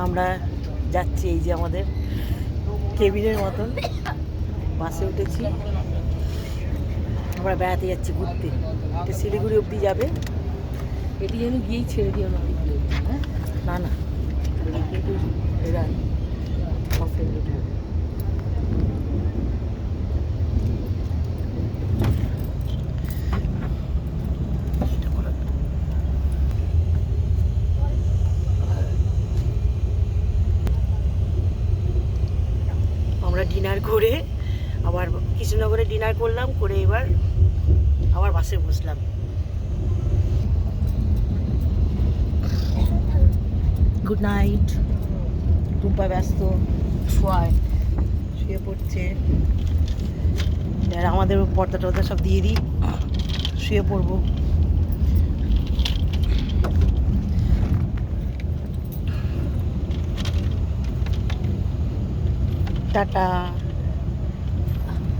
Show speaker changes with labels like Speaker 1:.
Speaker 1: আমরা যাচ্ছি, এই যে আমাদের কেবিনের মতন বাসে উঠেছি। আমরা বেড়াতে যাচ্ছি, ঘুরতে। এটা শিলিগুড়ি অবধি যাবে।
Speaker 2: এটি যেন গিয়েই ছেড়ে দিও না,
Speaker 1: না না, কিন্তু এরা আমরা ডিনার করে আবার কৃষ্ণনগরে ডিনার করলাম, করে এবার আবার বাসে বসলাম। Good night. টুম্পা ব্যস্ত, শুয়ে পড়ছে। আর আমাদের পর্দা টর্দা সব দিয়ে দিই, শুয়ে পড়বো। টাটা।